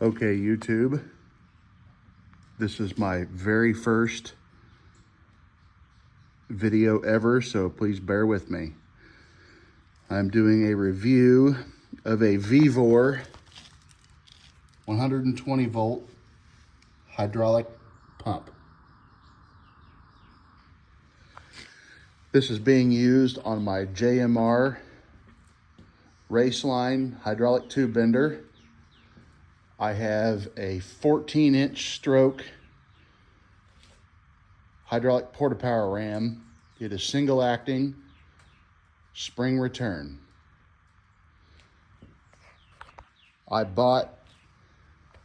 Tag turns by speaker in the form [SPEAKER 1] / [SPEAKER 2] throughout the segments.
[SPEAKER 1] Okay, YouTube, this is my very first video ever, so please bear with me. I'm doing a review of a Vevor 120 volt hydraulic pump. This is being used on my JMR Raceline hydraulic tube bender. I have a 14-inch stroke hydraulic porta-power ram. It is single acting, spring return. I bought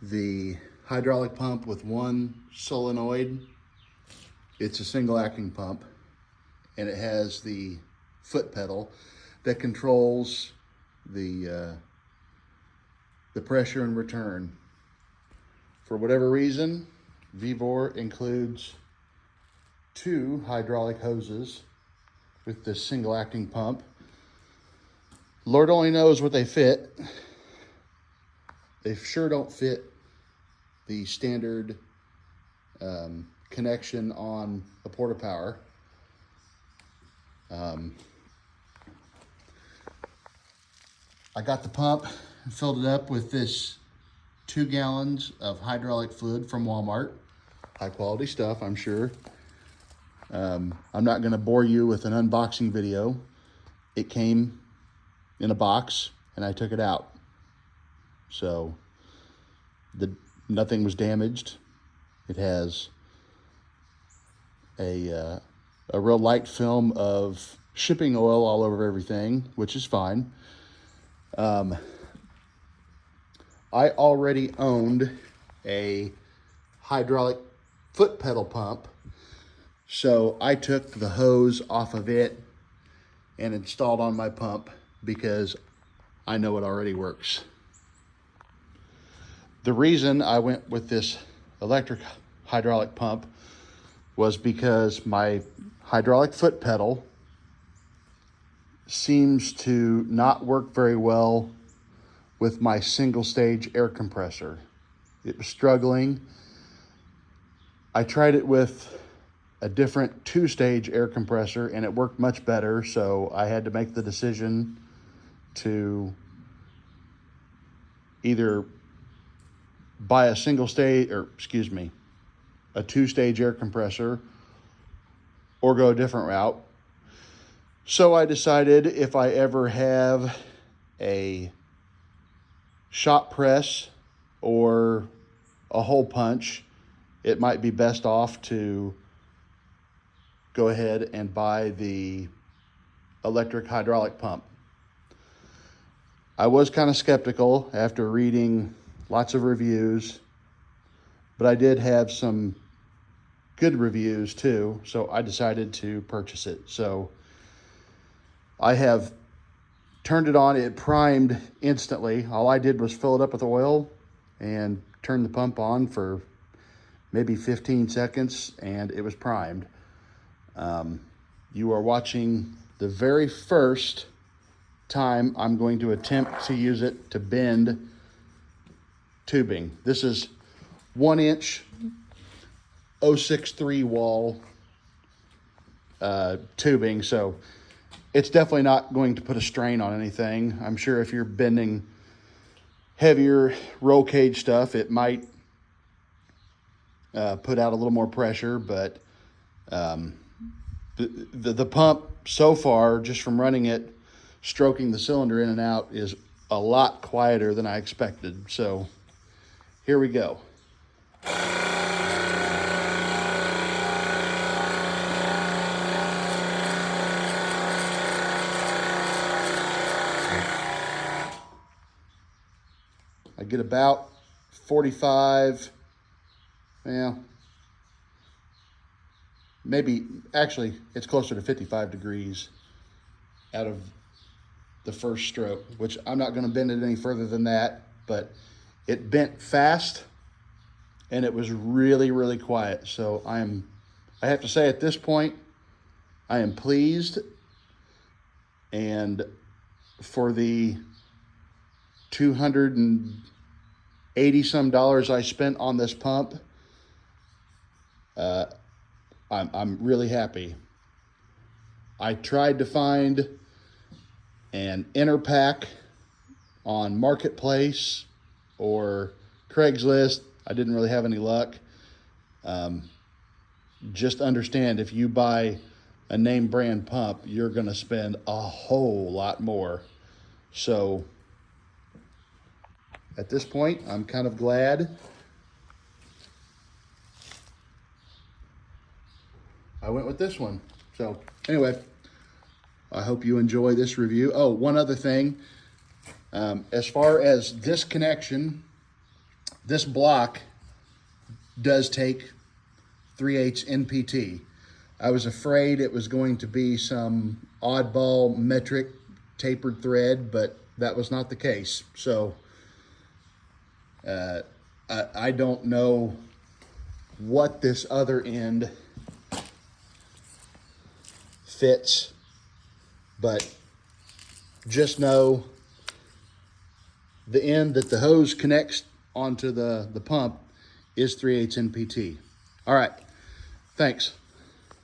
[SPEAKER 1] the hydraulic pump with one solenoid. It's a single acting pump, and it has the foot pedal that controls the pressure and return. For whatever reason, Vevor includes two hydraulic hoses with this single acting pump. Lord only knows what they fit. They sure don't fit the standard connection on a porta power. I got the pump and filled it up with this 2 gallons of hydraulic fluid from Walmart. High quality stuff, I'm sure. I'm not gonna bore you with an unboxing video. It came in a box and I took it out. So nothing was damaged. It has a real light film of shipping oil all over everything, which is fine. I already owned a hydraulic foot pedal pump, so I took the hose off of it and installed on my pump because I know it already works. The reason I went with this electric hydraulic pump was because my hydraulic foot pedal seems to not work very well with my single stage air compressor. It was struggling. I tried it with a different 2-stage air compressor and it worked much better, so I had to make the decision to either buy a 2-stage air compressor or go a different route. So I decided if I ever have a shop press or a hole punch, it might be best off to go ahead and buy the electric hydraulic pump. I was kind of skeptical after reading lots of reviews, but I did have some good reviews too, so I decided to purchase it. So I have turned it on. It primed instantly. All I did was fill it up with oil and turn the pump on for maybe 15 seconds and it was primed. You are watching the very first time I'm going to attempt to use it to bend tubing. This is 1-inch 063 wall tubing, so it's definitely not going to put a strain on anything. I'm sure if you're bending heavier roll cage stuff, it might put out a little more pressure, but the pump so far, just from running it, stroking the cylinder in and out, is a lot quieter than I expected. So here we go. I get about 45, actually it's closer to 55 degrees out of the first stroke, which I'm not going to bend it any further than that, but it bent fast and it was really, really quiet. So I have to say at this point, I am pleased. And for the $80 some I spent on this pump, I'm really happy. I tried to find an inner pack on Marketplace or Craigslist. I didn't really have any luck. Just understand, if you buy a name brand pump, you're going to spend a whole lot more. So at this point, I'm kind of glad I went with this one. So anyway, I hope you enjoy this review. Oh, one other thing. As far as this connection, this block does take 3/8 NPT. I was afraid it was going to be some oddball metric tapered thread, but that was not the case. So I don't know what this other end fits, but just know the end that the hose connects onto the pump is 3/8 NPT. All right, thanks.